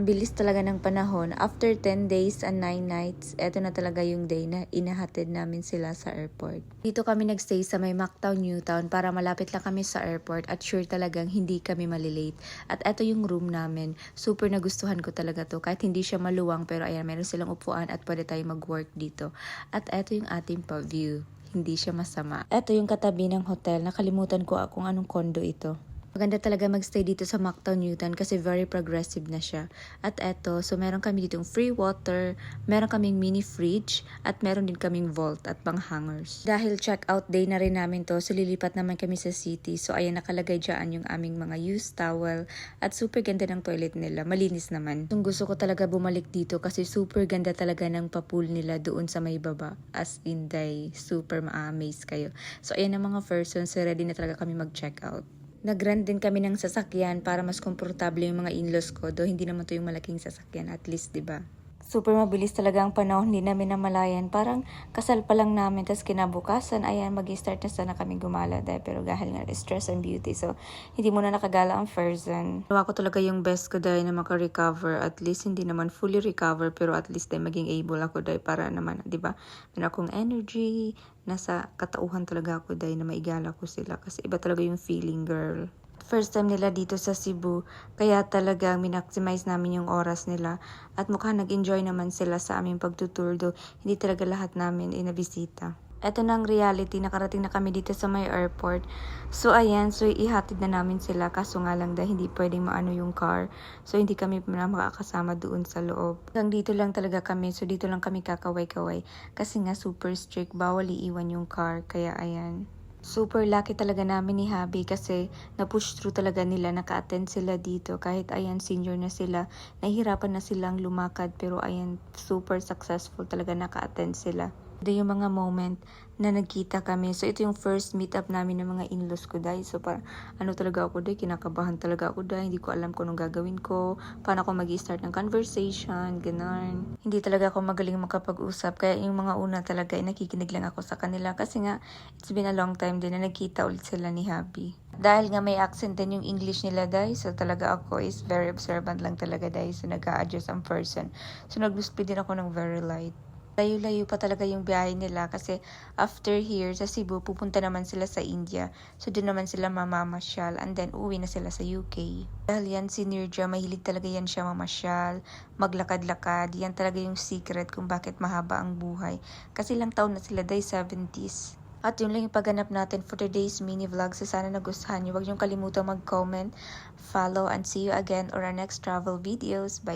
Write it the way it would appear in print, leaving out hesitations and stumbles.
Bilis talaga ng panahon. After 10 days and 9 nights, eto na talaga yung day na inahatid namin sila sa airport. Dito kami nagstay sa may Mactown, Newtown para malapit lang kami sa airport at sure talagang hindi kami malilate. At eto yung room namin. Super nagustuhan ko talaga to. Kahit hindi siya maluwang pero ayan, meron silang upuan at pwede tayo mag-work dito. At eto yung ating pa-view. Hindi siya masama. Eto yung katabi ng hotel. Nakalimutan ko kung anong condo ito. Maganda talaga magstay dito sa Mactown, Newtown kasi very progressive na siya. At eto, so meron kami ditong free water, meron kaming mini fridge, at meron din kaming vault at pang hangers. Dahil check-out day na rin namin to, so lilipat naman kami sa city. So ayan, nakalagay dyan yung aming mga used towel at super ganda ng toilet nila. Malinis naman. Kung gusto ko talaga bumalik dito kasi super ganda talaga ng papool nila doon sa may baba. As in, day, super ma-amaze kayo. So ayan ang mga persons, so ready na talaga kami mag-check-out. Nag-rent din kami ng sasakyan para mas komportable yung mga in-laws ko. Do hindi naman to yung malaking sasakyan, at least, 'di ba? Super mabilis talaga ang panahon, hindi namin namalayan. Parang kasal pa lang namin, tapos kinabukasan, ayan, mag-start na sana kami gumala dahil. Pero dahil nga stress and beauty, so hindi muna nakagala ang Frozen. Gawa ko talaga yung best ko dahil na maka-recover. At least hindi naman fully recover, pero at least dahil maging able ako dahil para naman, di ba? Meron akong energy, nasa katauhan talaga ako dahil na maigala ko sila. Kasi iba talaga yung feeling, girl. First time nila dito sa Cebu, kaya talagang minaximize namin yung oras nila at mukhang nag-enjoy naman sila sa aming pagtutour do hindi talaga lahat namin inabisita. Ito na ang reality, nakarating na kami dito sa may airport. So ayan, so ihatid na namin sila kaso nga lang dahil hindi pwedeng maano yung car. So hindi kami na makakasama doon sa loob. Hanggang dito lang talaga kami, so dito lang kami kakaway-kaway. Kasi nga super strict, bawal iiwan yung car, kaya ayan. Super lucky talaga namin ni Habi kasi na-push through talaga nila, naka-attend sila dito kahit ayan senior na sila, nahihirapan na silang lumakad pero ayan super successful talaga naka-attend sila. Ito yung mga moment na nagkita kami. So ito yung first meet up namin ng mga in-laws ko dahil. So para ano talaga ako dahil, kinakabahan talaga ako dahil hindi ko alam kung anong gagawin ko, paano ako mag-start ng conversation, ganun. Hindi talaga ako magaling makapag-usap kaya yung mga una talaga ay nakikinig lang ako sa kanila kasi nga it's been a long time din na nagkita ulit sila ni Habi. Dahil nga may accent din yung English nila dahil, so talaga ako is very observant lang talaga dahil, so nag-a-adjust ang person. So nag-speed din ako ng very light. Layo-layo pa talaga yung biyahe nila kasi after here sa Cebu, pupunta naman sila sa India. So doon naman sila mamamasyal and then uwi na sila sa UK. Dahil yan si Nirja, mahilig talaga yan siya mamasyal, maglakad-lakad. Yan talaga yung secret kung bakit mahaba ang buhay. Kasi ilang taon na sila, dahil 70s. At yun lang yung pagganap natin for today's mini vlog. So sana nagustuhan nyo. Huwag niyong kalimutang mag-comment, follow, and see you again on our next travel videos. Bye!